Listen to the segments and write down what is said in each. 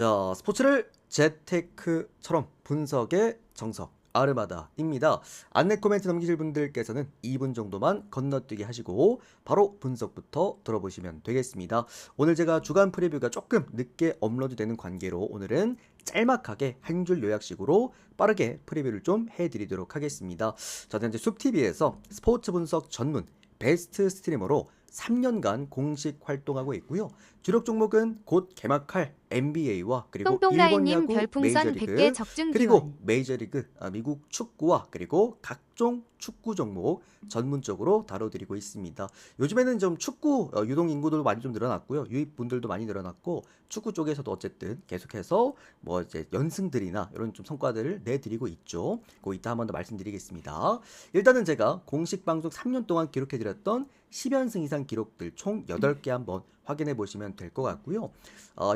자, 스포츠를 재테크처럼 분석의 정석 아르마다입니다. 안내 코멘트 넘기실 분들께서는 2분 정도만 건너뛰기 하시고 바로 분석부터 들어보시면 되겠습니다. 오늘 제가 주간 프리뷰가 조금 늦게 업로드되는 관계로 오늘은 짤막하게 한 줄 요약식으로 빠르게 프리뷰를 좀 해드리도록 하겠습니다. 저는 현재 숲TV에서 스포츠 분석 전문 베스트 스트리머로 3년간 공식 활동하고 있고요. 주력 종목은 곧 개막할 NBA와 그리고 일본 똥똥라인님 야구 별풍선 100개 메이저리그 적중 그리고 기원. 메이저리그 미국 축구와 그리고 각종 축구 종목 전문적으로 다뤄드리고 있습니다. 요즘에는 좀 축구 유동 인구도 많이 좀 늘어났고요. 유입 분들도 많이 늘어났고 축구 쪽에서도 어쨌든 계속해서 뭐 이제 연승들이나 이런 좀 성과들을 내드리고 있죠. 그 이따 한 번 더 말씀드리겠습니다. 일단은 제가 공식 방송 3년 동안 기록해드렸던 10연승 이상 기록들 총 8개 한번 확인해 보시면 될 것 같고요.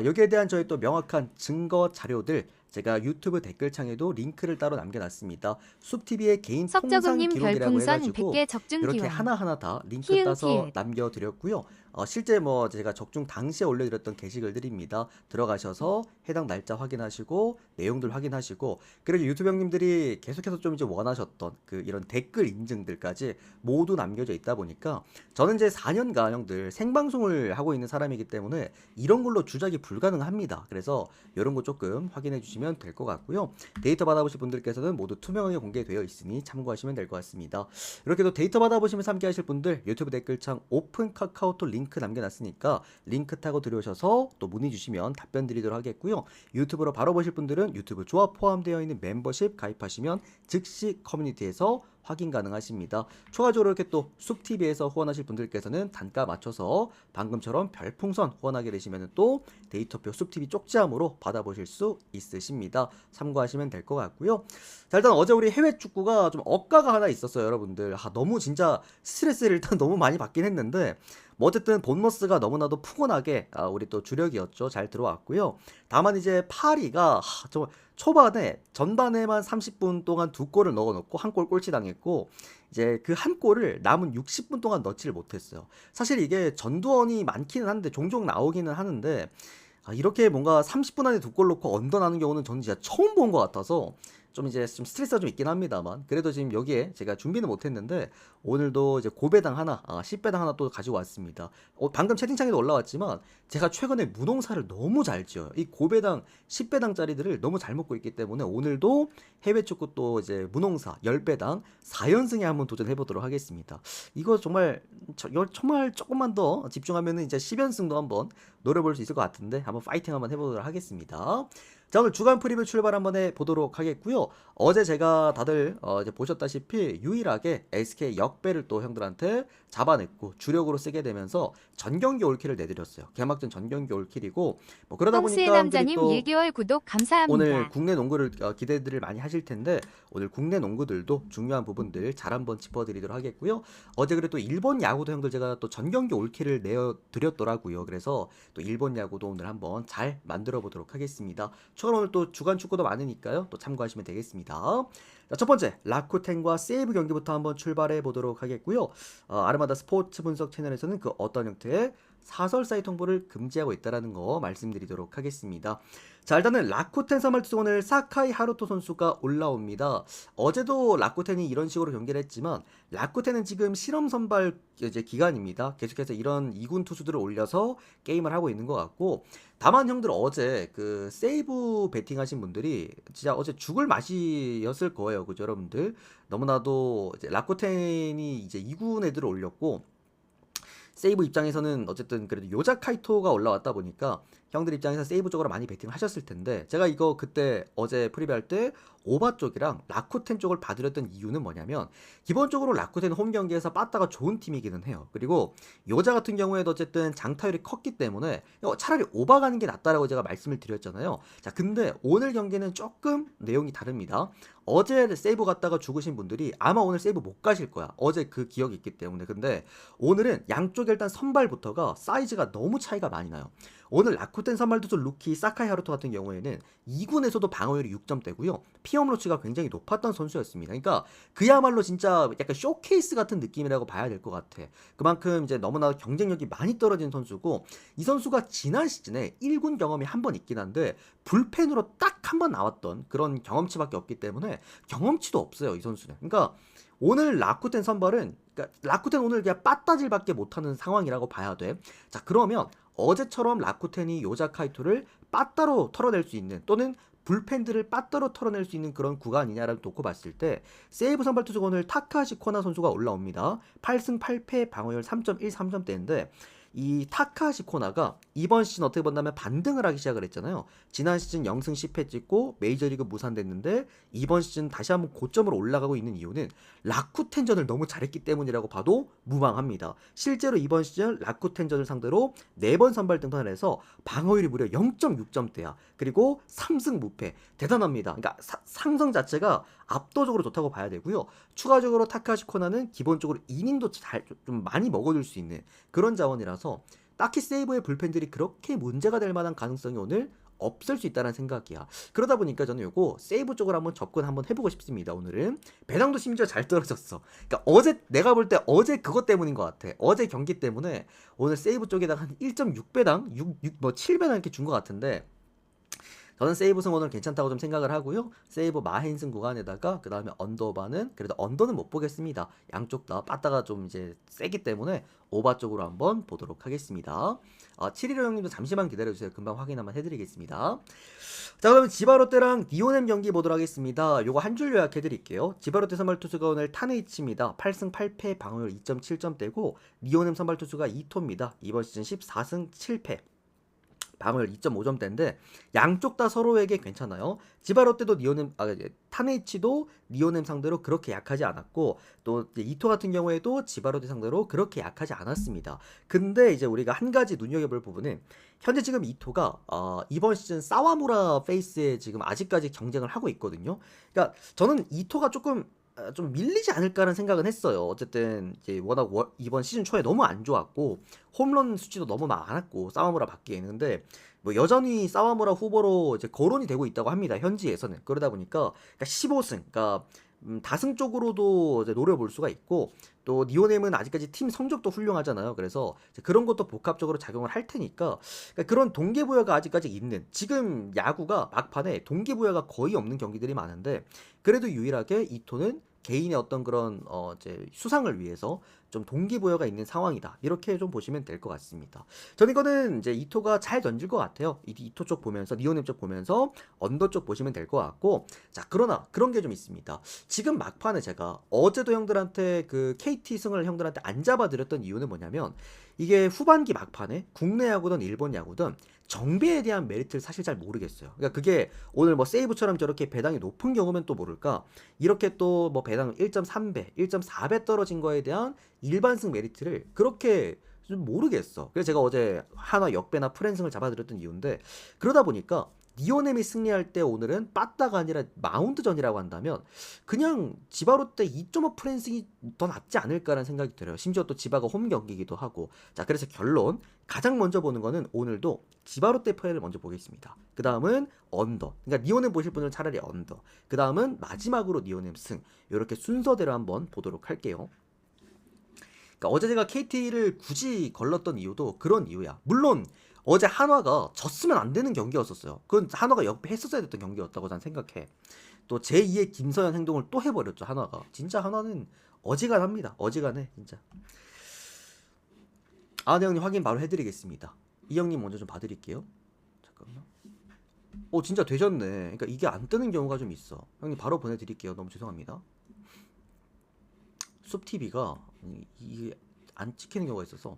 여기에 대한 저희 또 명확한 증거 자료들 제가 유튜브 댓글창에도 링크를 따로 남겨놨습니다. 숲TV의 개인 통상 석저금님 기록이라고 별풍선 해가지고 100개 적중 이렇게 기원. 하나하나 다 링크 키읔 따서 키읔. 남겨드렸고요. 실제 뭐 제가 적중 당시에 올려드렸던 게시글들입니다. 들어가셔서 해당 날짜 확인하시고 내용들 확인하시고 그리고 유튜브 형님들이 계속해서 좀 이제 원하셨던 그 이런 댓글 인증들까지 모두 남겨져 있다 보니까 저는 이제 4년간 형들 생방송을 하고 있는 사람이기 때문에 이런 걸로 주작이 불가능합니다. 그래서 이런 거 조금 확인해 주시면 될 것 같고요. 데이터 받아보실 분들께서는 모두 투명하게 공개되어 있으니 참고하시면 될 것 같습니다. 이렇게 또 데이터 받아보시면서 함께 하실 분들 유튜브 댓글창 오픈 카카오톡 링크 남겨놨으니까 링크 타고 들어오셔서 또 문의 주시면 답변 드리도록 하겠고요. 유튜브로 바로 보실 분들은 유튜브 조합 포함되어 있는 멤버십 가입하시면 즉시 커뮤니티에서 확인 가능하십니다. 추가적으로 이렇게 또 숲TV에서 후원하실 분들께서는 단가 맞춰서 방금처럼 별풍선 후원하게 되시면 또 데이터표 숲TV 쪽지함으로 받아보실 수 있으십니다. 참고하시면 될 것 같고요. 자, 일단 어제 우리 해외 축구가 좀 억가가 하나 있었어요, 여러분들. 너무 진짜 스트레스를 일단 너무 많이 받긴 했는데 뭐 어쨌든 본머스가 너무나도 푸근하게 우리 또 주력이었죠. 잘 들어왔고요. 다만 이제 파리가 정말 초반에 전반에만 30분 동안 두 골을 넣어놓고 한 골 꼴찌 당했고 이제 그 한 골을 남은 60분 동안 넣지를 못했어요. 사실 이게 전두원이 많기는 한데 종종 나오기는 하는데 이렇게 뭔가 30분 안에 두 골 넣고 언더나는 경우는 저는 진짜 처음 본 것 같아서 좀 이제 좀 스트레스가 좀 있긴 합니다만 그래도 지금 여기에 제가 준비는 못했는데 오늘도 이제 고배당 하나, 10배당 하나 또 가지고 왔습니다. 방금 채팅창에도 올라왔지만 제가 최근에 무농사를 너무 잘 지어요. 이 고배당, 10배당짜리들을 너무 잘 먹고 있기 때문에 오늘도 해외 축구 또 이제 무농사 10배당 4연승에 한번 도전해 보도록 하겠습니다. 이거 정말 정말 조금만 더 집중하면은 이제 10연승도 한번 노려볼 수 있을 것 같은데 한번 파이팅 한번 해보도록 하겠습니다. 자, 오늘 주간 프리뷰 출발 한번 해보도록 하겠고요. 어제 제가 다들 이제 보셨다시피 유일하게 SK 역배를 또 형들한테 잡아냈고 주력으로 쓰게 되면서 전경기 올킬을 내드렸어요. 개막전 전경기 올킬이고 뭐 그러다 뽕스의 보니까 형들이 남자님 또 1개월 구독 오늘 감사합니다. 국내 농구를 기대들을 많이 하실 텐데 오늘 국내 농구들도 중요한 부분들 잘 한번 짚어드리도록 하겠고요. 어제 그래도 일본 야구도 형들 제가 또 전경기 올킬을 내어드렸더라고요. 그래서 또 일본 야구도 오늘 한번 잘 만들어 보도록 하겠습니다. 추가로 오늘 또 주간 축구도 많으니까요. 또 참고하시면 되겠습니다. 자, 첫 번째 라쿠텐과 세이브 경기부터 한번 출발해 보도록 하겠고요. 아르마다 스포츠 분석 채널에서는 그 어떤 형태의 사설 사이트 홍보를 금지하고 있다는 거 말씀드리도록 하겠습니다. 자, 일단은 라쿠텐 사말투 오늘 사카이 하루토 선수가 올라옵니다. 어제도 라쿠텐이 이런 식으로 경기를 했지만 라쿠텐은 지금 실험 선발 이제 기간입니다. 계속해서 이런 2군 투수들을 올려서 게임을 하고 있는 것 같고 다만 형들 어제 그 세이브 베팅 하신 분들이 진짜 어제 죽을 맛이었을 거예요. 그죠, 여러분들? 너무나도 이제 라쿠텐이 이제 2군 애들을 올렸고 세이브 입장에서는 어쨌든 그래도 요자 카이토가 올라왔다 보니까 형들 입장에서 세이브 쪽으로 많이 베팅을 하셨을 텐데 제가 이거 그때 어제 프리뷰할 때 오바 쪽이랑 라쿠텐 쪽을 봐드렸던 이유는 뭐냐면 기본적으로 라쿠텐 홈 경기에서 빠따가 좋은 팀이기는 해요. 그리고 요자 같은 경우에도 어쨌든 장타율이 컸기 때문에 차라리 오바 가는 게 낫다라고 제가 말씀을 드렸잖아요. 자, 근데 오늘 경기는 조금 내용이 다릅니다. 어제 세이브 갔다가 죽으신 분들이 아마 오늘 세이브 못 가실 거야. 어제 그 기억이 있기 때문에. 근데 오늘은 양쪽 일단 선발부터가 사이즈가 너무 차이가 많이 나요. 오늘 라쿠텐 선발 투수 루키 사카이 하루토 같은 경우에는 2군에서도 방어율이 6점대고요. 피홈러치가 굉장히 높았던 선수였습니다. 그러니까 그야말로 진짜 약간 쇼케이스 같은 느낌이라고 봐야 될 것 같아. 그만큼 이제 너무나 경쟁력이 많이 떨어진 선수고, 이 선수가 지난 시즌에 1군 경험이 한 번 있긴 한데 불펜으로 딱 한 번 나왔던 그런 경험치밖에 없기 때문에 경험치도 없어요, 이 선수는. 그러니까 오늘 라쿠텐 선발은, 그러니까 라쿠텐 오늘 그냥 빠따질밖에 못하는 상황이라고 봐야 돼. 자, 그러면 어제처럼 라쿠텐이 요자 카이토를 빠따로 털어낼 수 있는, 또는 불펜들을 빠따로 털어낼 수 있는 그런 구간이냐라고 놓고 봤을 때, 세이브 선발 투수가 오늘 타카시 코나 선수가 올라옵니다. 8승 8패 방어율 3.13점대인데, 이 타카시 코나가 이번 시즌 어떻게 본다면 반등을 하기 시작을 했잖아요. 지난 시즌 0승 10패 찍고 메이저리그 무산됐는데 이번 시즌 다시 한번 고점으로 올라가고 있는 이유는 라쿠텐전을 너무 잘했기 때문이라고 봐도 무방합니다. 실제로 이번 시즌 라쿠텐전을 상대로 4번 선발 등판을 해서 방어율이 무려 0.6점대야. 그리고 3승 무패. 대단합니다. 그러니까 상성 자체가 압도적으로 좋다고 봐야 되고요. 추가적으로 타카시 코나는 기본적으로 이닝도 좀 많이 먹어줄 수 있는 그런 자원이라서 딱히 세이브의 불펜들이 그렇게 문제가 될 만한 가능성이 오늘 없을 수 있다는 생각이야. 그러다 보니까 저는 요거 세이브 쪽으로 한번 접근 한번 해보고 싶습니다. 오늘은 배당도 심지어 잘 떨어졌어. 그러니까 어제 내가 볼 때 어제 그것 때문인 것 같아. 어제 경기 때문에 오늘 세이브 쪽에다가 한 1.6배당, 7배당 이렇게 준 것 같은데, 저는 세이브승 오늘 괜찮다고 좀 생각을 하고요. 세이브 마헨승 구간에다가 그 다음에 언더바는 그래도 언더는 못 보겠습니다. 양쪽 다 빠따가 좀 이제 세기 때문에 오바 쪽으로 한번 보도록 하겠습니다. 715 형님도 잠시만 기다려주세요. 금방 확인 한번 해드리겠습니다. 자, 그러면 지바롯데랑 니오넴 경기 보도록 하겠습니다. 요거 한 줄 요약해드릴게요. 지바롯데 선발 투수가 오늘 타네이치입니다. 8승 8패 방어율 2.7점대고, 니오넴 선발 투수가 이토입니다. 이번 시즌 14승 7패. 방어율 2.5점대인데 양쪽 다 서로에게 괜찮아요. 지바롯데도 타네이치도 니오넴 상대로 그렇게 약하지 않았고, 또 이토 같은 경우에도 지바롯데 상대로 그렇게 약하지 않았습니다. 근데 이제 우리가 한 가지 눈여겨볼 부분은, 현재 지금 이토가 이번 시즌 사와무라 페이스에 지금 아직까지 경쟁을 하고 있거든요. 그러니까 저는 이토가 좀 밀리지 않을까라는 생각은 했어요. 어쨌든 이제 워낙 이번 시즌 초에 너무 안 좋았고 홈런 수치도 너무 많았고 사와무라 받기에는. 근데 뭐 여전히 사와무라 후보로 이제 거론이 되고 있다고 합니다. 현지에서는. 그러다 보니까 15승, 그러니까 다승 쪽으로도 이제 노려볼 수가 있고, 또 니오넴은 아직까지 팀 성적도 훌륭하잖아요. 그래서 그런 것도 복합적으로 작용을 할 테니까, 그러니까 그런 동기부여가 아직까지 있는, 지금 야구가 막판에 동기부여가 거의 없는 경기들이 많은데, 그래도 유일하게 이토는 개인의 어떤 그런 이제 수상을 위해서 좀 동기부여가 있는 상황이다. 이렇게 좀 보시면 될 것 같습니다. 저는 이거는 이제 이토가 잘 던질 것 같아요. 이토 쪽 보면서, 니오넴 쪽 보면서 언더 쪽 보시면 될 것 같고, 자, 그러나 그런 게 좀 있습니다. 지금 막판에 제가 어제도 형들한테 그 KT 승을 형들한테 안 잡아드렸던 이유는 뭐냐면, 이게 후반기 막판에 국내 야구든 일본 야구든 정비에 대한 메리트를 사실 잘 모르겠어요. 그러니까 그게 오늘 뭐 세이브처럼 저렇게 배당이 높은 경우면 또 모를까, 이렇게 또 뭐 배당 1.3배, 1.4배 떨어진 거에 대한 일반승 메리트를 그렇게 좀 모르겠어. 그래서 제가 어제 한화 역배나 프랜승을 잡아드렸던 이유인데, 그러다 보니까 니오넴이 승리할 때 오늘은 빠따가 아니라 마운드전이라고 한다면 그냥 지바롯데 2.5 프랜승이 더 낫지 않을까라는 생각이 들어요. 심지어 또 지바가 홈 경기이기도 하고. 자, 그래서 결론, 가장 먼저 보는 거는 오늘도 지바롯데 플레이를 먼저 보겠습니다. 그 다음은 언더, 그러니까 니오넴 보실 분은 차라리 언더, 그 다음은 마지막으로 니오넴 승, 이렇게 순서대로 한번 보도록 할게요. 그러니까 어제 제가 KT를 굳이 걸렀던 이유도 그런 이유야. 물론 어제 한화가 졌으면 안 되는 경기였었어요. 그건 한화가 역배했었어야 됐던 경기였다고 난 생각해. 또 제2의 김서현 행동을 또 해버렸죠, 한화가. 진짜 한화는 어지간합니다. 어지간해, 진짜. 네, 형님 확인 바로 해드리겠습니다. 이 형님 먼저 좀 봐드릴게요. 잠깐만. 진짜 되셨네. 그러니까 이게 안 뜨는 경우가 좀 있어. 형님 바로 보내드릴게요. 너무 죄송합니다. 숲TV가 이게 안 찍히는 경우가 있어서.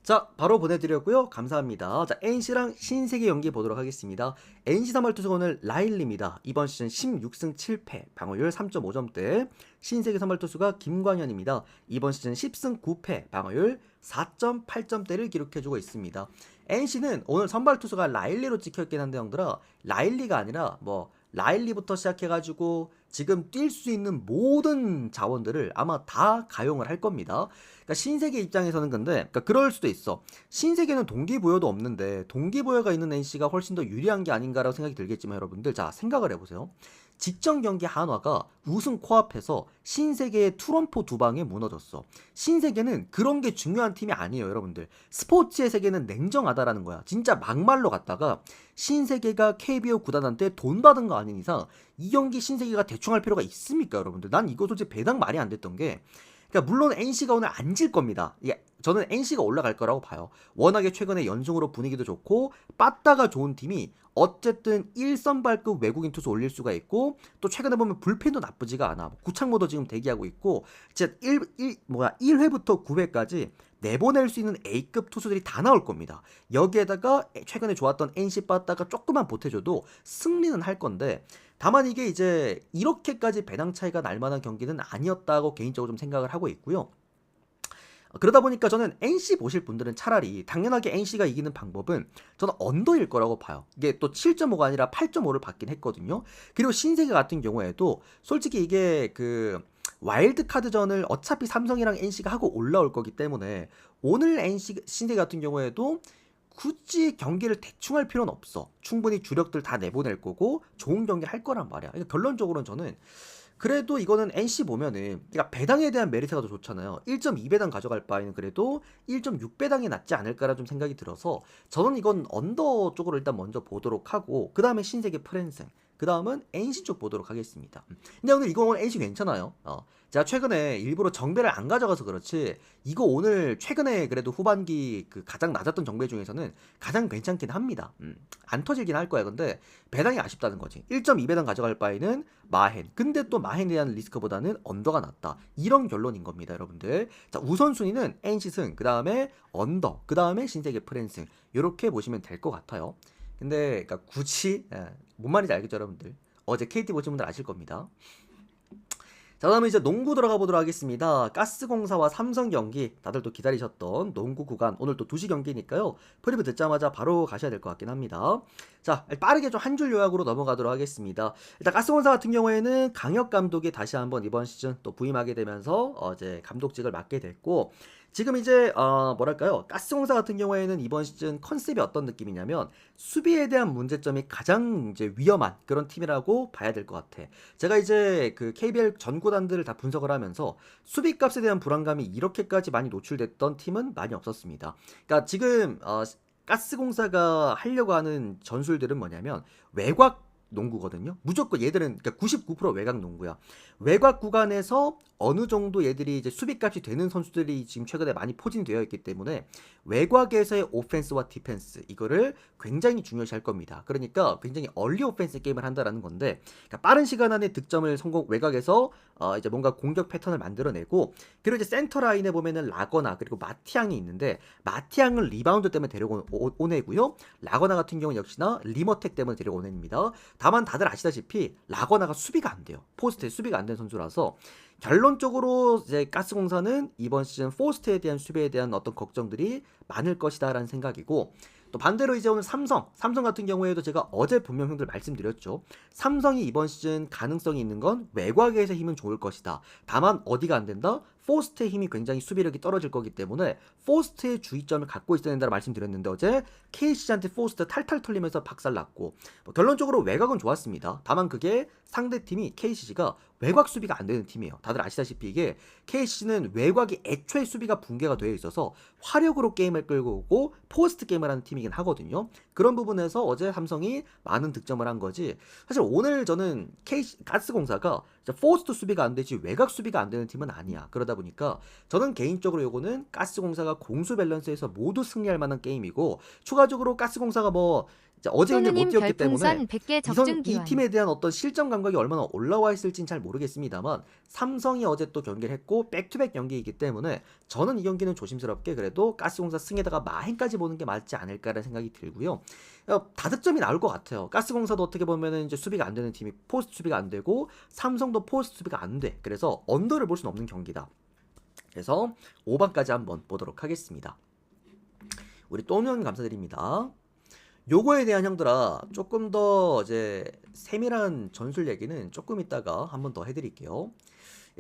자, 바로 보내드렸고요. 감사합니다. 자, NC랑 신세계 연기 보도록 하겠습니다. NC 선발 투수가 오늘 라일리입니다. 이번 시즌 16승 7패, 방어율 3.5점대. 신세계 선발 투수가 김광현입니다. 이번 시즌 10승 9패, 방어율 4.8점대를 기록해주고 있습니다. NC는 오늘 선발 투수가 라일리로 찍혀있긴 한데 형들아, 라일리가 아니라 뭐 라일리부터 시작해가지고 지금 뛸 수 있는 모든 자원들을 아마 다 가용을 할 겁니다. 그러니까 신세계 입장에서는 근데 그러니까 그럴 수도 있어. 신세계는 동기부여도 없는데 동기부여가 있는 NC가 훨씬 더 유리한 게 아닌가라고 생각이 들겠지만, 여러분들 자 생각을 해보세요. 직전 경기 한화가 우승 코앞에서 신세계의 투런포 두 방에 무너졌어. 신세계는 그런 게 중요한 팀이 아니에요, 여러분들. 스포츠의 세계는 냉정하다라는 거야. 진짜 막말로 갔다가 신세계가 KBO 구단한테 돈 받은 거 아닌 이상 이 경기 신세계가 대충 할 필요가 있습니까, 여러분들? 난 이거 솔직히 배당 말이 안 됐던 게, 그러니까 물론 NC가 오늘 안 질 겁니다. 예, 저는 NC가 올라갈 거라고 봐요. 워낙에 최근에 연승으로 분위기도 좋고 빠따가 좋은 팀이 어쨌든 1선발급 외국인 투수 올릴 수가 있고, 또 최근에 보면 불펜도 나쁘지가 않아. 구창모도 지금 대기하고 있고, 진짜 1회부터 9회까지 내보낼 수 있는 A급 투수들이 다 나올 겁니다. 여기에다가 최근에 좋았던 NC 빠따가 조금만 보태줘도 승리는 할 건데, 다만 이게 이제 이렇게까지 배당 차이가 날 만한 경기는 아니었다고 개인적으로 좀 생각을 하고 있고요. 그러다 보니까 저는 NC 보실 분들은 차라리 당연하게 NC가 이기는 방법은 저는 언더일 거라고 봐요. 이게 또 7.5가 아니라 8.5를 받긴 했거든요. 그리고 신세계 같은 경우에도 솔직히 이게 그 와일드 카드전을 어차피 삼성이랑 NC가 하고 올라올 거기 때문에 오늘 신세계 같은 경우에도 굳이 경기를 대충 할 필요는 없어. 충분히 주력들 다 내보낼 거고 좋은 경기 할 거란 말이야. 그러니까 결론적으로는 저는 그래도 이거는 NC 보면은, 그러니까 배당에 대한 메리트가 더 좋잖아요. 1.2배당 가져갈 바에는 그래도 1.6배당이 낫지 않을까라는 좀 생각이 들어서 저는 이건 언더 쪽으로 일단 먼저 보도록 하고, 그 다음에 신세계 프랜생, 그 다음은 NC 쪽 보도록 하겠습니다. 근데 오늘 이거 오늘 NC 괜찮아요. 제가 최근에 일부러 정배를 안 가져가서 그렇지, 이거 오늘 최근에 그래도 후반기 그 가장 낮았던 정배 중에서는 가장 괜찮긴 합니다. 안 터지긴 할 거야. 근데 배당이 아쉽다는 거지. 1.2배당 가져갈 바에는 마헨. 근데 또 마헨에 대한 리스크보다는 언더가 낫다. 이런 결론인 겁니다, 여러분들. 자, 우선순위는 NC 승, 그 다음에 언더, 그 다음에 신세계 프랜승. 이렇게 보시면 될 것 같아요. 근데 그러니까 굳이 뭔 말인지 알겠죠, 여러분들? 어제 KT 보신 분들 아실 겁니다. 자, 다음에 이제 농구 들어가 보도록 하겠습니다. 가스공사와 삼성 경기, 다들 또 기다리셨던 농구 구간, 오늘 또 2시 경기니까요. 프리뷰 듣자마자 바로 가셔야 될 것 같긴 합니다. 자, 빠르게 좀 한 줄 요약으로 넘어가도록 하겠습니다. 일단 가스공사 같은 경우에는 강혁 감독이 다시 한번 이번 시즌 또 부임하게 되면서 이제 감독직을 맡게 됐고, 지금 이제 뭐랄까요, 가스공사 같은 경우에는 이번 시즌 컨셉이 어떤 느낌이냐면 수비에 대한 문제점이 가장 이제 위험한 그런 팀이라고 봐야 될 것 같아. 제가 이제 그 KBL 전 구단들을 다 분석을 하면서 수비값에 대한 불안감이 이렇게까지 많이 노출됐던 팀은 많이 없었습니다. 그러니까 지금 가스공사가 하려고 하는 전술들은 뭐냐면 외곽 농구거든요. 무조건 얘들은 그러니까 99% 외곽 농구야. 외곽 구간에서 어느 정도 얘들이 이제 수비값이 되는 선수들이 지금 최근에 많이 포진되어 있기 때문에 외곽에서의 오펜스와 디펜스, 이거를 굉장히 중요시할 겁니다. 그러니까 굉장히 얼리 오펜스 게임을 한다라는 건데, 그러니까 빠른 시간 안에 득점을 외곽에서 이제 뭔가 공격 패턴을 만들어내고, 그리고 이제 센터 라인에 보면은 라거나 그리고 마티앙이 있는데, 마티앙은 리바운드 때문에 데려오내고요. 라거나 같은 경우는 역시나 리머텍 때문에 데려오냅니다. 다만 다들 아시다시피 라거나가 수비가 안 돼요. 포스트에 수비가 안 되는 선수라서 결론적으로 이제 가스공사는 이번 시즌 포스트에 대한 수비에 대한 어떤 걱정들이 많을 것이다라는 생각이고, 또 반대로 이제 오늘 삼성 같은 경우에도 제가 어제 분명 형들 말씀드렸죠. 삼성이 이번 시즌 가능성이 있는 건 외곽에서 힘은 좋을 것이다. 다만 어디가 안 된다? 포스트의 힘이 굉장히 수비력이 떨어질 거기 때문에 포스트의 주의점을 갖고 있어야 된다고 말씀드렸는데, 어제 KC한테 포스트 탈탈 털리면서 박살났고, 결론적으로 외곽은 좋았습니다. 다만 그게 상대팀이 KCC가 외곽 수비가 안 되는 팀이에요. 다들 아시다시피 이게 KCC는 외곽이 애초에 수비가 붕괴가 되어 있어서 화력으로 게임을 끌고 오고 포스트 게임을 하는 팀이긴 하거든요. 그런 부분에서 어제 삼성이 많은 득점을 한 거지, 사실 오늘 저는 가스공사가 포스트 수비가 안 되지 외곽 수비가 안 되는 팀은 아니야. 그러다 보니까 저는 개인적으로 요거는 가스공사가 공수 밸런스에서 모두 승리할 만한 게임이고, 추가적으로 가스공사가 뭐 어제 경기 못 뛰었기 때문에 이 팀에 대한 어떤 실점 감각이 얼마나 올라와 있을진 잘 모르겠습니다만, 삼성이 어제 또 경기를 했고 백투백 경기이기 때문에 저는 이 경기는 조심스럽게 그래도 가스공사 승에다가 마행까지 보는 게 맞지 않을까라는 생각이 들고요. 다득점이 나올 것 같아요. 가스공사도 어떻게 보면은 이제 수비가 안 되는 팀이 포스트 수비가 안 되고, 삼성도 포스트 수비가 안 돼. 그래서 언더를 볼 수는 없는 경기다. 그래서 5반까지 한번 보도록 하겠습니다. 우리 또는 감사드립니다. 요거에 대한 형들아 조금 더 이제 세밀한 전술 얘기는 조금 있다가 한번 더 해드릴게요.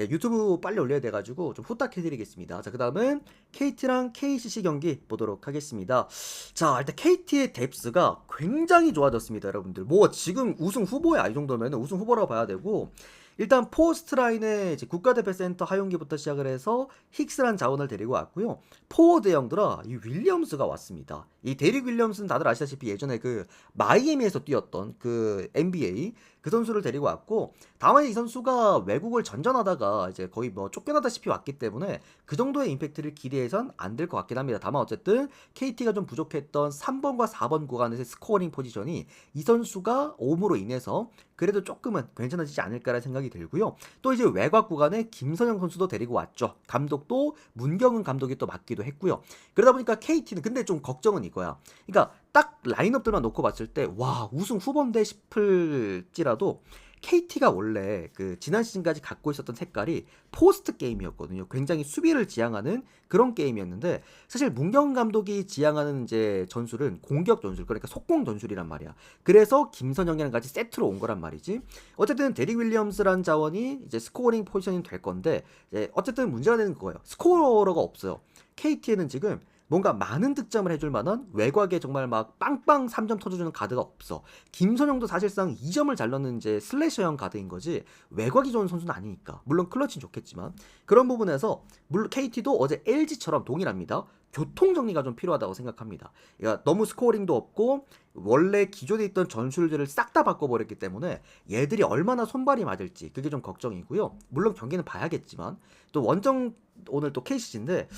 예, 유튜브 빨리 올려야 돼가지고 좀 후딱 해드리겠습니다. 자, 그 다음은 KT랑 KCC 경기 보도록 하겠습니다. 자, 일단 KT의 뎁스가 굉장히 좋아졌습니다, 여러분들. 뭐 지금 우승 후보야. 이 정도면 우승 후보라고 봐야 되고, 일단 포스트 라인에 이제 국가대표 센터 하용기부터 시작을 해서 힉스란 자원을 데리고 왔고요. 포워드 형들아, 이 윌리엄스가 왔습니다. 이 데릭 윌리엄스는 다들 아시다시피 예전에 그 마이애미에서 뛰었던 그 NBA 그 선수를 데리고 왔고, 다만 이 선수가 외국을 전전하다가 이제 거의 뭐 쫓겨나다시피 왔기 때문에 그 정도의 임팩트를 기대해선 안 될 것 같긴 합니다. 다만 어쨌든 KT가 좀 부족했던 3번과 4번 구간에서의 스코어링 포지션이 이 선수가 옴으로 인해서 그래도 조금은 괜찮아지지 않을까라는 생각이 들고요. 또 이제 외곽 구간에 김선영 선수도 데리고 왔죠. 감독도 문경은 감독이 또 맡기도 했고요. 그러다 보니까 KT는 근데 좀 걱정은 이거야. 그러니까 딱 라인업들만 놓고 봤을 때 와, 우승 후보인데 싶을지라도 KT가 원래 그 지난 시즌까지 갖고 있었던 색깔이 포스트 게임이었거든요. 굉장히 수비를 지향하는 그런 게임이었는데, 사실 문경 감독이 지향하는 이제 전술은 공격 전술, 그러니까 속공 전술이란 말이야. 그래서 김선영이랑 같이 세트로 온 거란 말이지. 어쨌든 데릭 윌리엄스란 자원이 이제 스코어링 포지션이 될 건데, 이제 어쨌든 문제가 되는 그거예요. 스코어러가 없어요. KT에는 지금 뭔가 많은 득점을 해줄 만한 외곽에 정말 막 빵빵 3점 터져주는 가드가 없어. 김선영도 사실상 2점을 잘 넣는 이제 슬래셔형 가드인 거지 외곽이 좋은 선수는 아니니까. 물론 클러치는 좋겠지만 그런 부분에서 물론 KT도 어제 LG처럼 동일합니다. 교통 정리가 좀 필요하다고 생각합니다. 그러니까 너무 스코어링도 없고 원래 기존에 있던 전술들을 싹 다 바꿔버렸기 때문에 얘들이 얼마나 손발이 맞을지 그게 좀 걱정이고요. 물론 경기는 봐야겠지만 또 원정 오늘 또 KCC인데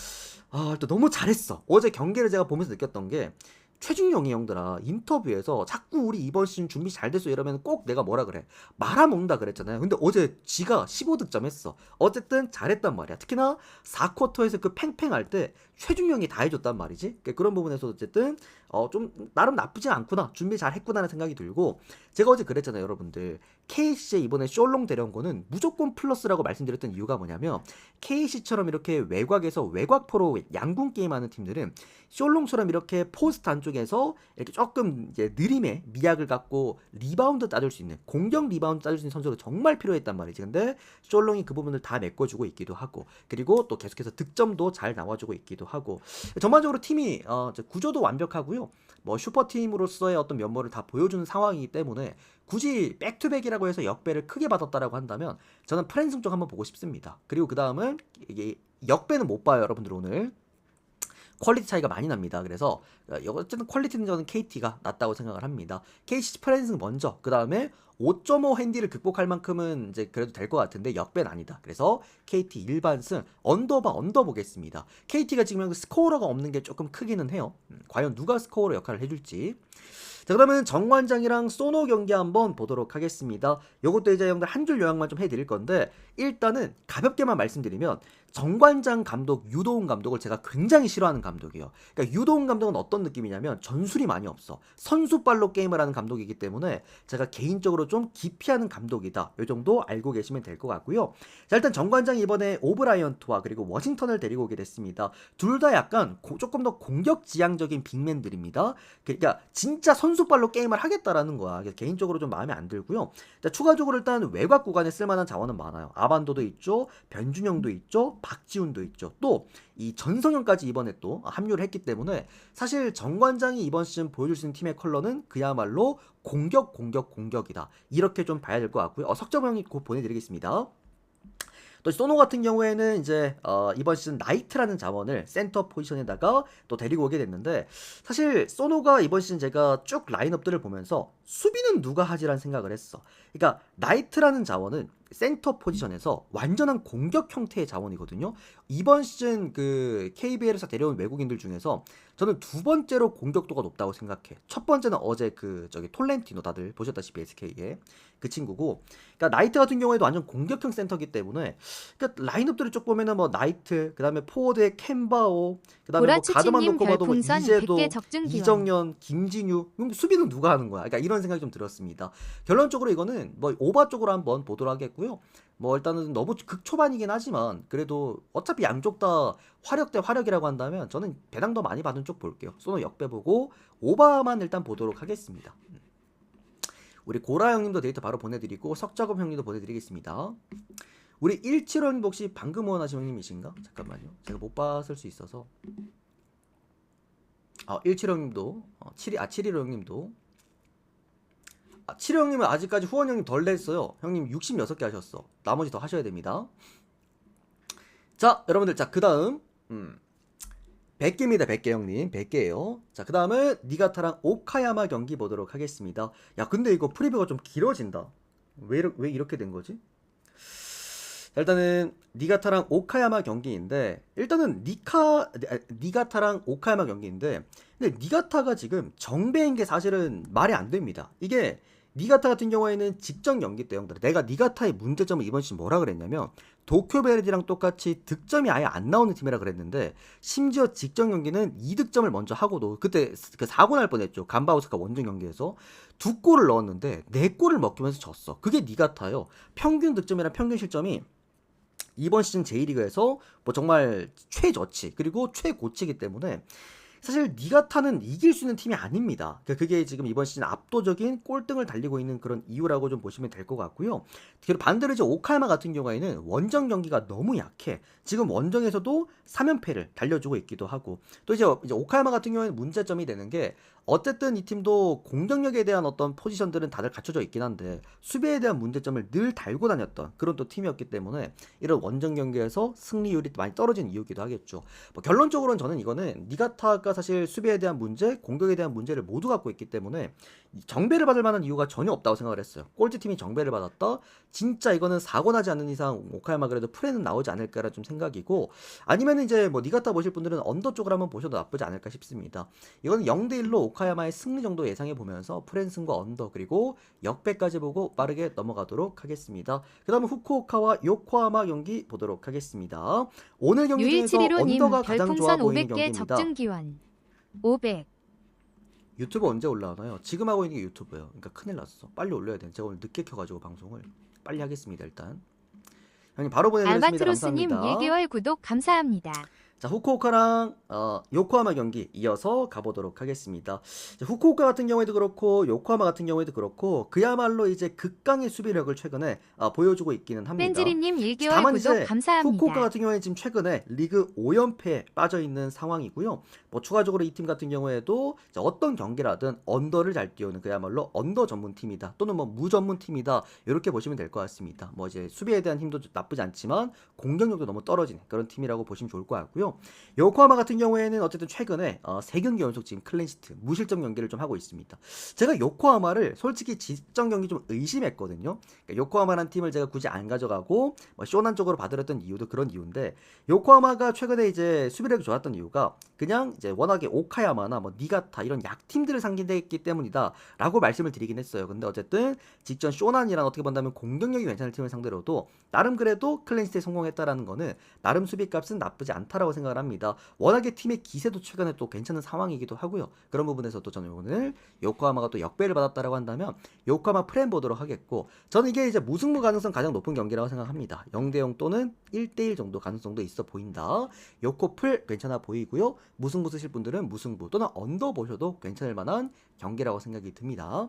또 너무 잘했어. 어제 경기를 제가 보면서 느꼈던 게 최준용이 형들아 인터뷰에서 자꾸 우리 이번 시즌 준비 잘 됐어 이러면 꼭 내가 뭐라 그래 말아먹는다 그랬잖아요. 근데 어제 지가 15득점 했어. 어쨌든 잘했단 말이야. 특히나 4쿼터에서 그 팽팽할 때 최준용이 다 해줬단 말이지. 그런 부분에서 어쨌든 좀 나름 나쁘지 않구나, 준비 잘 했구나라는 생각이 들고, 제가 어제 그랬잖아요 여러분들. KCC에 이번에 숄롱 데려온 거는 무조건 플러스라고 말씀드렸던 이유가 뭐냐면, KCC처럼 이렇게 외곽에서 외곽포로 양궁 게임하는 팀들은 숄롱처럼 이렇게 포스트 안쪽에서 이렇게 조금 이제 느림의 미학을 갖고 리바운드 따줄 수 있는, 공격 리바운드 따줄 수 있는 선수가 정말 필요했단 말이지. 근데 숄롱이 그 부분을 다 메꿔주고 있기도 하고, 그리고 또 계속해서 득점도 잘 나와주고 있기도 하고, 전반적으로 팀이 구조도 완벽하고요. 뭐 슈퍼팀으로서의 어떤 면모를 다 보여주는 상황이기 때문에 굳이 백투백이라고 해서 역배를 크게 받았다라고 한다면 저는 프랜승 쪽 한번 보고 싶습니다. 그리고 그 다음은 이게 역배는 못 봐요 여러분들. 오늘 퀄리티 차이가 많이 납니다. 그래서 어쨌든 퀄리티는 저는 KT가 낫다고 생각을 합니다. KC 프랜승 먼저, 그 다음에 5.5 핸디를 극복할 만큼은 이제 그래도 될 것 같은데 역배는 아니다. 그래서 KT 일반승 언더 보겠습니다. KT가 지금 스코어러가 없는 게 조금 크기는 해요. 과연 누가 스코어러 역할을 해줄지. 자, 그러면 정관장이랑 소노 경기 한번 보도록 하겠습니다. 요것도 이제 형들 한 줄 요약만 좀 해드릴 건데, 일단은 가볍게만 말씀드리면 정관장 감독, 유도훈 감독을 제가 굉장히 싫어하는 감독이에요. 그러니까 유도훈 감독은 어떤 느낌이냐면 전술이 많이 없어. 선수발로 게임을 하는 감독이기 때문에 제가 개인적으로 좀 기피하는 감독이다. 요 정도 알고 계시면 될 것 같고요. 자, 일단 정관장이 이번에 오브라이언트와 그리고 워싱턴을 데리고 오게 됐습니다. 둘 다 약간 조금 더 공격 지향적인 빅맨들입니다. 그러니까 진짜 선수발로 게임을 하겠다라는 거야. 개인적으로 좀 마음에 안 들고요. 자, 추가적으로 일단 외곽 구간에 쓸만한 자원은 많아요. 아반도도 있죠, 변준영도 있죠, 박지훈도 있죠. 또 이 전성현까지 이번에 또 합류를 했기 때문에 사실 정관장이 이번 시즌 보여줄 수 있는 팀의 컬러는 그야말로 공격이다. 이렇게 좀 봐야 될 것 같고요. 석점 형이 곧 보내드리겠습니다. 또 소노 같은 경우에는 이제 이번 시즌 나이트라는 자원을 센터 포지션에다가 또 데리고 오게 됐는데, 사실 소노가 이번 시즌 제가 쭉 라인업들을 보면서 수비는 누가 하지라는 생각을 했어. 그러니까 나이트라는 자원은 센터 포지션에서 완전한 공격 형태의 자원이거든요. 이번 시즌 그 KBL에서 데려온 외국인들 중에서 저는 두 번째로 공격도가 높다고 생각해. 첫 번째는 어제 그 톨렌티노, 다들 보셨다시피 SK의 그 친구고, 그러니까 나이트 같은 경우에도 완전 공격형 센터기 때문에, 그러니까 라인업들을 쭉 보면은 뭐 나이트, 그 다음에 포워드의 캔바오, 그 다음에 뭐 가드만 놓고 봐도 뭐 이재도, 이정현, 김진유, 그럼 수비는 누가 하는 거야? 그러니까 이런 생각이 좀 들었습니다. 결론적으로 이거는 뭐 오바 쪽으로 한번 보도록 하겠고요. 뭐 일단은 너무 극초반이긴 하지만 그래도 어차피 양쪽 다 화력 대 화력이라고 한다면 저는 배당 더 많이 받은 쪽 볼게요. 소노 역배 보고 오바만 일단 보도록 하겠습니다. 우리 고라 형님도 데이터 바로 보내드리고 석작업 형님도 보내드리겠습니다. 우리 175님 혹시 방금 후원하신 형님이신가? 잠깐만요. 제가 못 봤을 수 있어서. 175님도 715 형님도 7호 형님은 아직까지 후원 형님 덜 냈어요. 형님 66개 하셨어. 나머지 더 하셔야 됩니다. 자, 여러분들, 자, 그 다음 100개입니다. 100개 형님. 100개예요. 자, 그 다음은 니가타랑 오카야마 경기 보도록 하겠습니다. 야, 근데 이거 프리뷰가 좀 길어진다. 왜 이렇게 된 거지? 자, 일단은 니가타랑 오카야마 경기인데, 일단은 니가타랑 오카야마 경기인데, 근데 니가타가 지금 정배인 게 사실은 말이 안 됩니다. 이게 니가타 같은 경우에는 직전 경기 때 형들, 내가 니가타의 문제점을 이번 시즌 뭐라 그랬냐면 도쿄베르디랑 똑같이 득점이 아예 안 나오는 팀이라 그랬는데, 심지어 직전 경기는 2득점을 먼저 하고도 그때 그 사고 날 뻔했죠. 간바우스카 원정 경기에서 2골을 넣었는데 4골을 먹히면서 졌어. 그게 니가타요. 평균 득점이랑 평균 실점이 이번 시즌 J리그에서 뭐 정말 최저치 그리고 최고치이기 때문에 사실 니가타는 이길 수 있는 팀이 아닙니다. 그게 지금 이번 시즌 압도적인 꼴등을 달리고 있는 그런 이유라고 좀 보시면 될 것 같고요. 그리고 반대로 이제 오카야마 같은 경우에는 원정 경기가 너무 약해. 지금 원정에서도 3연패를 달려주고 있기도 하고, 또 이제 오카야마 같은 경우에는 문제점이 되는 게, 어쨌든 이 팀도 공격력에 대한 어떤 포지션들은 다들 갖춰져 있긴 한데 수비에 대한 문제점을 늘 달고 다녔던 그런 또 팀이었기 때문에 이런 원정 경기에서 승리율이 많이 떨어진 이유기도 하겠죠. 뭐 결론적으로는 저는 이거는 니가타가 사실 수비에 대한 문제, 공격에 대한 문제를 모두 갖고 있기 때문에 정배를 받을 만한 이유가 전혀 없다고 생각을 했어요. 꼴찌팀이 정배를 받았다? 진짜 이거는 사고 나지 않는 이상 오카야마 그래도 프레는 나오지 않을까라는 좀 생각이고, 아니면 이제 뭐 니가타 보실 분들은 언더 쪽을 한번 보셔도 나쁘지 않을까 싶습니다. 이거는 0대1로 오카야마의 승리 정도 예상해 보면서 프랜승과 언더 그리고 역배까지 보고 빠르게 넘어가도록 하겠습니다. 그 다음은 후쿠오카와 요코하마 경기 보도록 하겠습니다. 오늘 경기 중에서 언더가 가장 좋아 보이는 경기입니다. 적중기원 500. 유튜브 언제 올라오나요? 지금 하고 있는 게 유튜브예요. 그러니까 큰일 났어. 빨리 올려야 돼. 제가 오늘 늦게 켜가지고 방송을 빨리 하겠습니다. 일단 형님 바로 보내드리겠습니다. 알바트로스님 감사합니다. 1개월 구독 감사합니다. 자, 후쿠오카랑 요코하마 경기 이어서 가보도록 하겠습니다. 자, 후쿠오카 같은 경우에도 그렇고 요코하마 같은 경우에도 그렇고 그야말로 이제 극강의 수비력을 최근에 보여주고 있기는 합니다. 뺀지리님 1개월 다만 구독 이제 감사합니다. 후쿠오카 같은 경우에 지금 최근에 리그 5연패에 빠져있는 상황이고요. 뭐 추가적으로 이 팀 같은 경우에도 어떤 경기라든 언더를 잘 띄우는 그야말로 언더 전문 팀이다, 또는 뭐 무전문 팀이다, 이렇게 보시면 될 것 같습니다. 뭐 이제 수비에 대한 힘도 나쁘지 않지만 공격력도 너무 떨어지는 그런 팀이라고 보시면 좋을 것 같고요. 요코하마 같은 경우에는 어쨌든 최근에 3경기 연속 지금 클린시트 무실점 경기를 좀 하고 있습니다. 제가 요코하마를 솔직히 직전 경기 좀 의심했거든요. 그러니까 요코하마라는 팀을 제가 굳이 안 가져가고 뭐 쇼난 쪽으로 받으렸던 이유도 그런 이유인데, 요코하마가 최근에 이제 수비력이 좋았던 이유가 그냥 이제 워낙에 오카야마나 뭐 니가타 이런 약팀들을 상대했기 때문이다 라고 말씀을 드리긴 했어요. 근데 어쨌든 직전 쇼난이랑 어떻게 본다면 공격력이 괜찮은 팀을 상대로도 나름 그래도 클린시트에 성공했다라는 거는 나름 수비값은 나쁘지 않다라고 생각을 합니다. 워낙에 팀의 기세도 최근에 또 괜찮은 상황이기도 하고요. 그런 부분에서 또 저는 오늘 요코하마가 또 역배를 받았다라고 한다면 요코하마 프렌 보도록 하겠고, 저는 이게 이제 무승부 가능성 가장 높은 경기라고 생각합니다. 0대0 또는 1대1 정도 가능성도 있어 보인다. 요코풀 괜찮아 보이고요. 무승부 쓰실 분들은 무승부 또는 언더 보셔도 괜찮을 만한 경기라고 생각이 듭니다.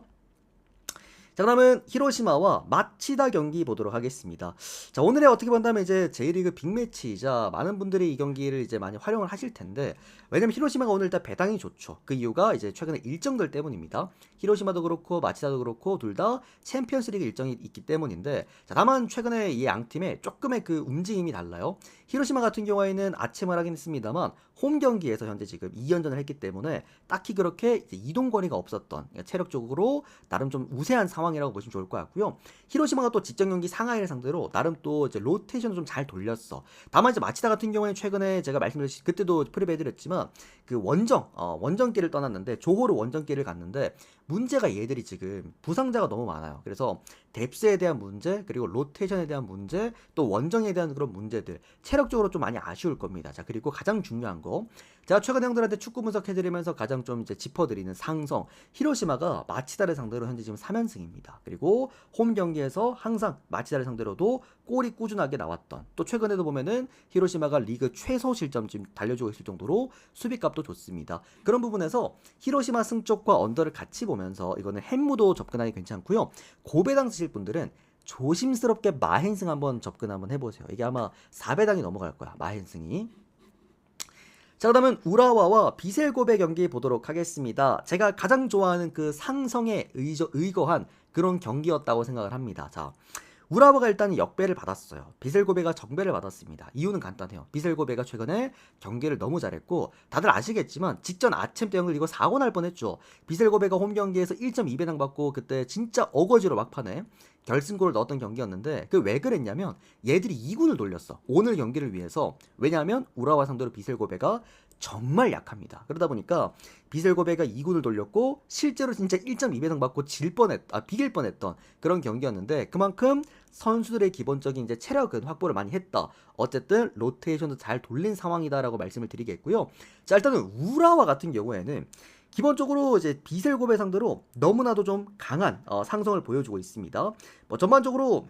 자, 그러면 히로시마와 마치다 경기 보도록 하겠습니다. 자, 오늘의 어떻게 본다면 이제 J리그 빅매치이자 많은 분들이 이 경기를 이제 많이 활용을 하실 텐데, 왜냐면 히로시마가 오늘 일단 배당이 좋죠. 그 이유가 이제 최근에 일정들 때문입니다. 히로시마도 그렇고 마치다도 그렇고 둘 다 챔피언스리그 일정이 있기 때문인데, 자, 다만 최근에 이 양 팀의 조금의 그 움직임이 달라요. 히로시마 같은 경우에는 아침을 하긴 했습니다만 홈 경기에서 현재 지금 2연전을 했기 때문에 딱히 그렇게 이제 이동거리가 없었던, 그러니까 체력적으로 나름 좀 우세한 상황이라고 보시면 좋을 것 같고요. 히로시마가 또 직전 경기 상하이를 상대로 나름 또 이제 로테이션을 좀 잘 돌렸어. 다만 이제 마치다 같은 경우에는 최근에 제가 말씀드렸듯이 그때도 프리뷰해드렸지만 그 원정길을 떠났는데 조호르 원정길을 갔는데 문제가 얘들이 지금 부상자가 너무 많아요. 그래서 뎁스에 대한 문제, 그리고 로테이션에 대한 문제, 또 원정에 대한 그런 문제들, 체력적으로 좀 많이 아쉬울 겁니다. 자, 그리고 가장 중요한 거, 제가 최근 형들한테 축구 분석해드리면서 가장 좀 이제 짚어드리는 상성, 히로시마가 마치다를 상대로 현재 지금 3연승입니다. 그리고 홈 경기에서 항상 마치다를 상대로도 골이 꾸준하게 나왔던, 또 최근에도 보면은 히로시마가 리그 최소 실점 지금 달려주고 있을 정도로 수비값도 좋습니다. 그런 부분에서 히로시마 승쪽과 언더를 같이 보면서 이거는 햄무도 접근하기 괜찮고요. 고배당 쓰실 분들은 조심스럽게 마행승 한번 접근 한번 해보세요. 이게 아마 4배당이 넘어갈 거야, 마행승이. 자, 그러면 우라와와 비셀고베 경기 보도록 하겠습니다. 제가 가장 좋아하는 그 상성에 의거한 그런 경기였다고 생각을 합니다. 자, 우라와가 일단 역배를 받았어요. 비셀고베가 정배를 받았습니다. 이유는 간단해요. 비셀고베가 최근에 경기를 너무 잘했고, 다들 아시겠지만 직전 아챔 대형을 이거 사고 날 뻔했죠. 비셀고베가 홈 경기에서 1.2배당 받고 그때 진짜 어거지로 막판에 결승골을 넣었던 경기였는데, 그 왜 그랬냐면 얘들이 2군을 돌렸어. 오늘 경기를 위해서. 왜냐하면 우라와 상대로 비셀고베가 정말 약합니다. 그러다 보니까 비셀고베가 2군을 돌렸고 실제로 진짜 1.2배당 받고 비길 뻔했던 그런 경기였는데, 그만큼 선수들의 기본적인 이제 체력은 확보를 많이 했다. 어쨌든 로테이션도 잘 돌린 상황이다라고 말씀을 드리겠고요. 자, 일단은 우라와 같은 경우에는 기본적으로 이제 비셀고베 상대로 너무나도 좀 강한 상성을 보여주고 있습니다. 뭐 전반적으로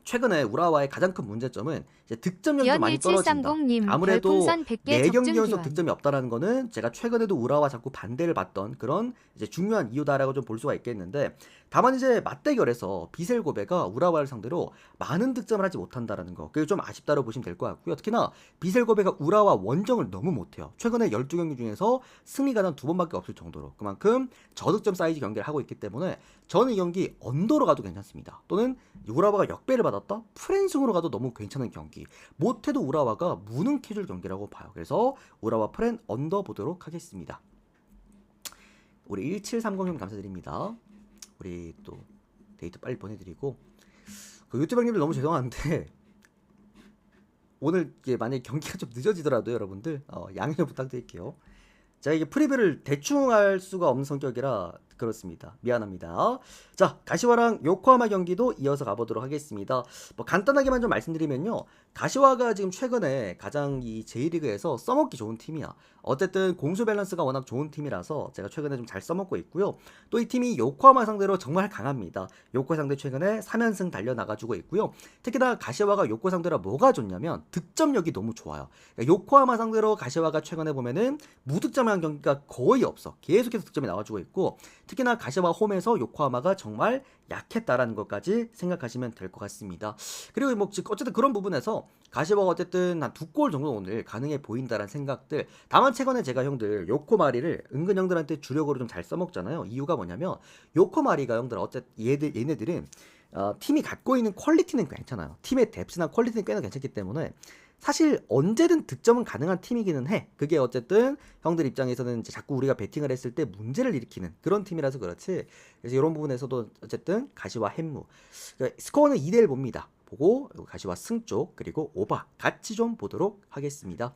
최근에 우라와의 가장 큰 문제점은 이제 득점력이 좀 많이 떨어진다. 1730님 아무래도 별풍선 100개 4경기 적중 연속 기원. 득점이 없다라는 거는 제가 최근에도 우라와 자꾸 반대를 받던 그런 이제 중요한 이유다라고 좀 볼 수가 있겠는데, 다만 이제 맞대결에서 비셀고베가 우라와를 상대로 많은 득점을 하지 못한다라는 거, 그게 좀 아쉽다고 보시면 될 것 같고요. 특히나 비셀고베가 우라와 원정을 너무 못해요. 최근에 12경기 중에서 승리가 단 2번밖에 없을 정도로 그만큼 저득점 사이즈 경기를 하고 있기 때문에 저는 이 경기 언더로 가도 괜찮습니다. 또는 우라와가 역배를 받았다? 프랜승으로 가도 너무 괜찮은 경기. 못해도 우라와가 무능해줄 경기라고 봐요. 그래서 우라와 프랜 언더 보도록 하겠습니다. 우리 1730님 감사드립니다. 우리 또 데이터 빨리 보내드리고, 그 유튜브 형님들 너무 죄송한데 오늘 이게 만약에 경기가 좀 늦어지더라도 여러분들 양해 좀 부탁드릴게요. 제가 이게 프리뷰를 대충 할 수가 없는 성격이라 그렇습니다. 미안합니다. 자, 가시와랑 요코하마 경기도 이어서 가보도록 하겠습니다. 뭐 간단하게만 좀 말씀드리면요, 가시와가 지금 최근에 가장 이 J리그에서 써먹기 좋은 팀이야. 어쨌든 공수 밸런스가 워낙 좋은 팀이라서 제가 최근에 좀 잘 써먹고 있고요. 또 이 팀이 요코하마 상대로 정말 강합니다. 요코 상대 최근에 3연승 달려나가지고 있고요. 특히나 가시와가 요코 상대로 뭐가 좋냐면 득점력이 너무 좋아요. 그러니까 요코하마 상대로 가시와가 최근에 보면은 무득점한 경기가 거의 없어. 계속해서 득점이 나와주고 있고, 특히나 가시와 홈에서 요코하마가 정말 약했다라는 것까지 생각하시면 될 것 같습니다. 그리고 뭐 어쨌든 그런 부분에서 가시와가 어쨌든 한 2골 정도 오늘 가능해 보인다라는 생각들. 다만 최근에 제가 형들 요코마리를 은근 형들한테 주력으로 좀 잘 써먹잖아요. 이유가 뭐냐면 요코마리가 형들 어쨌든 얘네들은 팀이 갖고 있는 퀄리티는 괜찮아요. 팀의 뎁스나 퀄리티는 꽤나 괜찮기 때문에 사실 언제든 득점은 가능한 팀이기는 해. 그게 어쨌든 형들 입장에서는 이제 자꾸 우리가 배팅을 했을 때 문제를 일으키는 그런 팀이라서 그렇지. 그래서 이런 부분에서도 어쨌든 가시와 햄무, 그러니까 스코어는 2대1 봅니다. 보고 가시와 승쪽 그리고 오바 같이 좀 보도록 하겠습니다.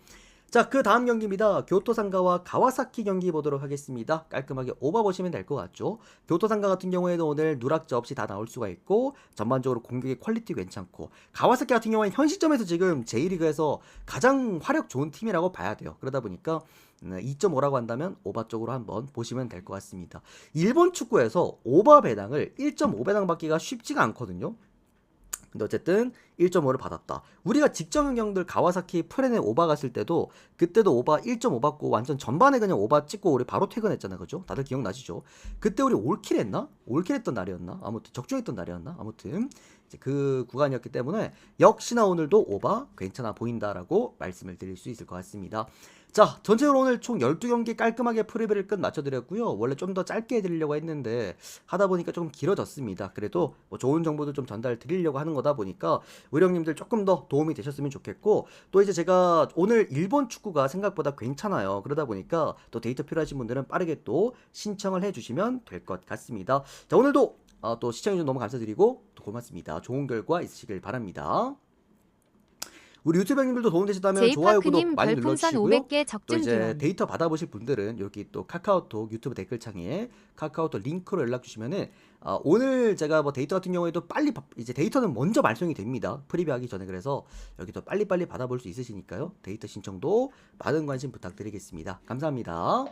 자, 그 다음 경기입니다. 교토상가와 가와사키 경기 보도록 하겠습니다. 깔끔하게 오바 보시면 될 것 같죠. 교토상가 같은 경우에는 오늘 누락자 없이 다 나올 수가 있고, 전반적으로 공격의 퀄리티 괜찮고, 가와사키 같은 경우에는 현 시점에서 지금 J리그에서 가장 화력 좋은 팀이라고 봐야 돼요. 그러다 보니까 2.5라고 한다면 오바 쪽으로 한번 보시면 될 것 같습니다. 일본 축구에서 오바 배당을 1.5배당 받기가 쉽지가 않거든요. 근데 어쨌든 1.5를 받았다. 우리가 직전 경들 가와사키 프렌에 오바 갔을 때도 그때도 오바 1.5 받고 완전 전반에 그냥 오바 찍고 우리 바로 퇴근했잖아. 그죠? 다들 기억나시죠? 그때 우리 올킬 했나? 올킬 했던 날이었나? 아무튼 적중했던 날이었나? 아무튼 이제 그 구간이었기 때문에 역시나 오늘도 오바 괜찮아 보인다라고 말씀을 드릴 수 있을 것 같습니다. 자, 전체적으로 오늘 총 12경기 깔끔하게 프리뷰를 끝 맞춰드렸고요. 원래 좀 더 짧게 해드리려고 했는데 하다 보니까 조금 길어졌습니다. 그래도 뭐 좋은 정보도 좀 전달 드리려고 하는 거다 보니까 우리 형님들 조금 더 도움이 되셨으면 좋겠고, 또 이제 제가 오늘 일본 축구가 생각보다 괜찮아요. 그러다 보니까 또 데이터 필요하신 분들은 빠르게 또 신청을 해주시면 될 것 같습니다. 자, 오늘도 또 시청해주셔서 너무 감사드리고 또 고맙습니다. 좋은 결과 있으시길 바랍니다. 우리 유튜브 형님들도 도움되셨다면 좋아요, 구독 제이파크님 많이 별풍선 눌러주시고요. 500개 또 적중 이제 기원. 데이터 받아보실 분들은 여기 또 카카오톡 유튜브 댓글창에 카카오톡 링크로 연락 주시면은 오늘 제가 뭐 데이터 같은 경우에도 빨리 이제 데이터는 먼저 발송이 됩니다. 프리뷰하기 전에. 그래서 여기 또 빨리빨리 받아볼 수 있으시니까요. 데이터 신청도 많은 관심 부탁드리겠습니다. 감사합니다.